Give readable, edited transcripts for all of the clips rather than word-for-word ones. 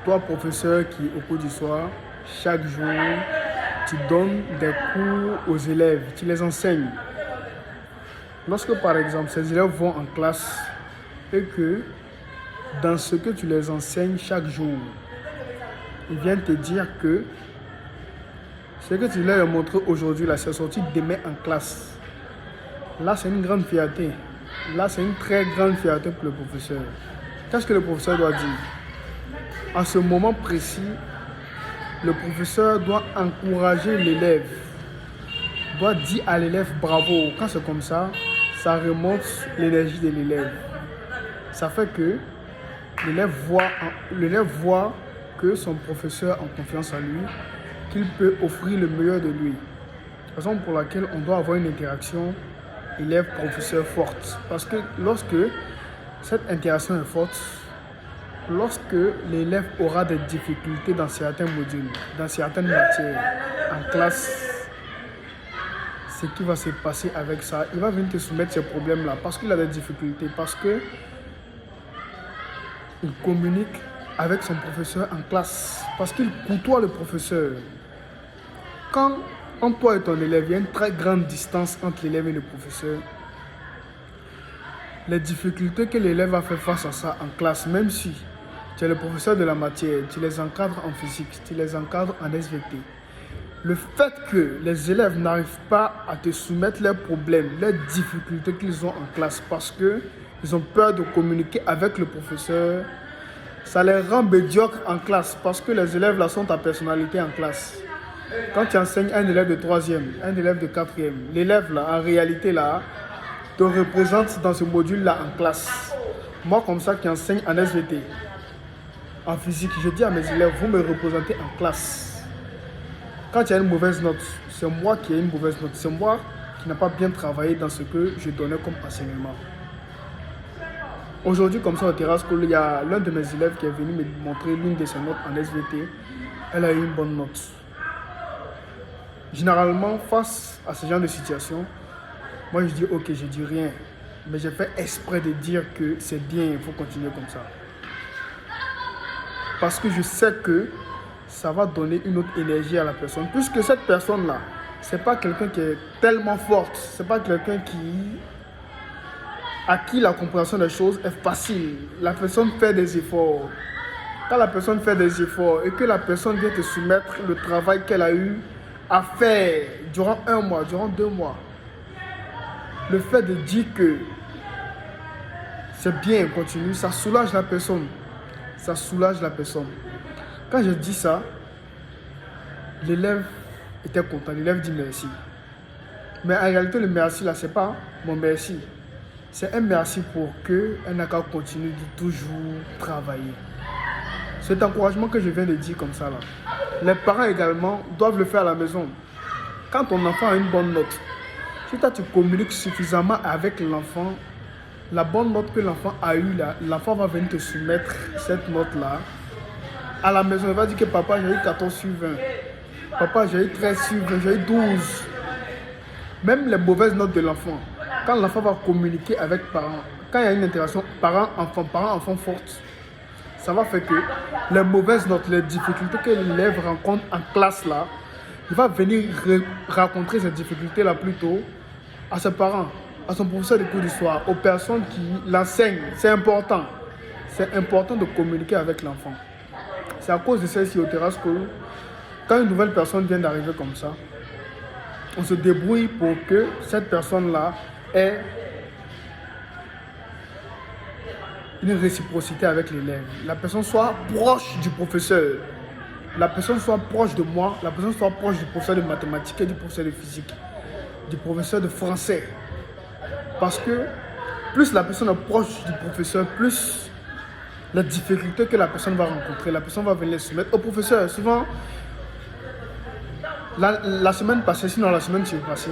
Toi, professeur qui, au cours du soir, chaque jour, tu donnes des cours aux élèves, tu les enseignes. Lorsque, par exemple, ces élèves vont en classe et que dans ce que tu les enseignes chaque jour, ils viennent te dire que ce que tu leur as montré aujourd'hui, là, c'est sorti demain en classe. Là, c'est une grande fierté. Là, c'est une très grande fierté pour le professeur. Qu'est-ce que le professeur doit dire? À ce moment précis, le professeur doit encourager l'élève, doit dire à l'élève bravo. Quand c'est comme ça remonte l'énergie de l'élève. Ça fait que l'élève voit que son professeur a confiance en lui, qu'il peut offrir le meilleur de lui. Raison pour laquelle on doit avoir une interaction élève-professeur forte. Parce que lorsque cette interaction est forte, lorsque l'élève aura des difficultés dans certains modules, dans certaines matières, en classe, ce qui va se passer avec ça, il va venir te soumettre ces problèmes-là parce qu'il a des difficultés, parce que il communique avec son professeur en classe, parce qu'il côtoie le professeur. Quand entre toi et ton élève, il y a une très grande distance entre l'élève et le professeur. Les difficultés que l'élève a fait face à ça en classe, même si tu es le professeur de la matière, tu les encadres en physique, tu les encadres en SVT. Le fait que les élèves n'arrivent pas à te soumettre leurs problèmes, leurs difficultés qu'ils ont en classe parce qu'ils ont peur de communiquer avec le professeur, ça les rend médiocres en classe parce que les élèves là sont ta personnalité en classe. Quand tu enseignes un élève de 3e, un élève de 4e, l'élève là, en réalité là, te représente dans ce module là en classe. Moi comme ça qui enseigne en SVT, en physique, je dis à mes élèves, vous me représentez en classe. Quand il y a une mauvaise note, c'est moi qui ai une mauvaise note. C'est moi qui n'ai pas bien travaillé dans ce que je donnais comme enseignement. Aujourd'hui, comme ça, au Terrace School, il y a l'un de mes élèves qui est venu me montrer l'une de ses notes en SVT. Elle a eu une bonne note. Généralement, face à ce genre de situation, moi je dis ok, je dis rien. Mais j'ai fait exprès de dire que c'est bien, il faut continuer comme ça. Parce que je sais que ça va donner une autre énergie à la personne. Puisque cette personne-là, c'est pas quelqu'un qui est tellement forte. C'est pas quelqu'un à qui la compréhension des choses est facile. La personne fait des efforts. Quand la personne fait des efforts et que la personne vient te soumettre le travail qu'elle a eu à faire durant 1 mois, durant 2 mois, le fait de dire que c'est bien, continue, ça soulage la personne. Ça soulage la personne. Quand je dis ça, l'élève était content, l'élève dit merci. Mais en réalité, le merci là, c'est pas mon merci. C'est un merci pour qu'elle n'a qu'à continuer de toujours travailler. Cet encouragement que je viens de dire comme ça là, les parents également doivent le faire à la maison. Quand ton enfant a une bonne note, si toi tu communiques suffisamment avec l'enfant, la bonne note que l'enfant a eue là, l'enfant va venir te soumettre cette note là. À la maison, il va dire que papa, j'ai eu 14 sur 20. Papa, j'ai eu 13 sur 20, j'ai eu 12. Même les mauvaises notes de l'enfant, quand l'enfant va communiquer avec parents, quand il y a une interaction parent-enfant forte, ça va faire que les mauvaises notes, les difficultés que l'élève rencontre en classe là, il va venir rencontrer ces difficultés là plutôt à ses parents, à son professeur de cours du soir, aux personnes qui l'enseignent. C'est important. C'est important de communiquer avec l'enfant. C'est à cause de celle-ci au Terrace School, quand une nouvelle personne vient d'arriver comme ça, on se débrouille pour que cette personne-là ait une réciprocité avec l'élève. La personne soit proche du professeur. La personne soit proche de moi. La personne soit proche du professeur de mathématiques et du professeur de physique. Du professeur de français. Parce que plus la personne est proche du professeur, plus la difficulté que la personne va rencontrer, la personne va venir soumettre au professeur. Souvent, la semaine passée, sinon la semaine passée,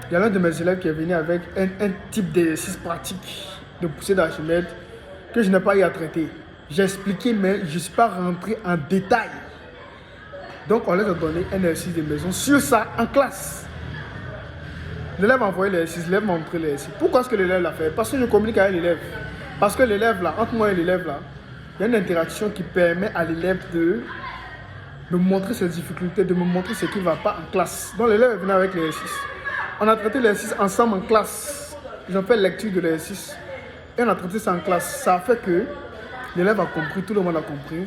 il y a l'un de mes élèves qui est venu avec un type d'exercice pratique de poussée d'Archimède que je n'ai pas eu à traiter. J'ai expliqué, mais je ne suis pas rentré en détail. Donc, on les a donné un exercice de maison sur ça en classe. L'élève m'a envoyé l'exercice, l'élève m'a montré l'exercice. Pourquoi est-ce que l'élève l'a fait? Parce que je communique avec l'élève. Parce que l'élève là, entre moi et l'élève là, il y a une interaction qui permet à l'élève de me montrer ses difficultés, de me montrer ce qui ne va pas en classe. Donc l'élève est venu avec l'exercice. On a traité l'exercice ensemble en classe. Ils ont fait lecture de l'exercice. Et on a traité ça en classe. Ça a fait que l'élève a compris, tout le monde a compris.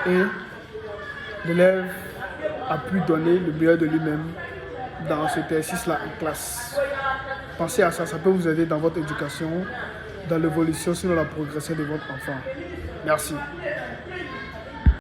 Et l'élève a pu donner le meilleur de lui-même dans cet exercice-là en classe. Pensez à ça, ça peut vous aider dans votre éducation, dans l'évolution, sinon la progression de votre enfant. Merci.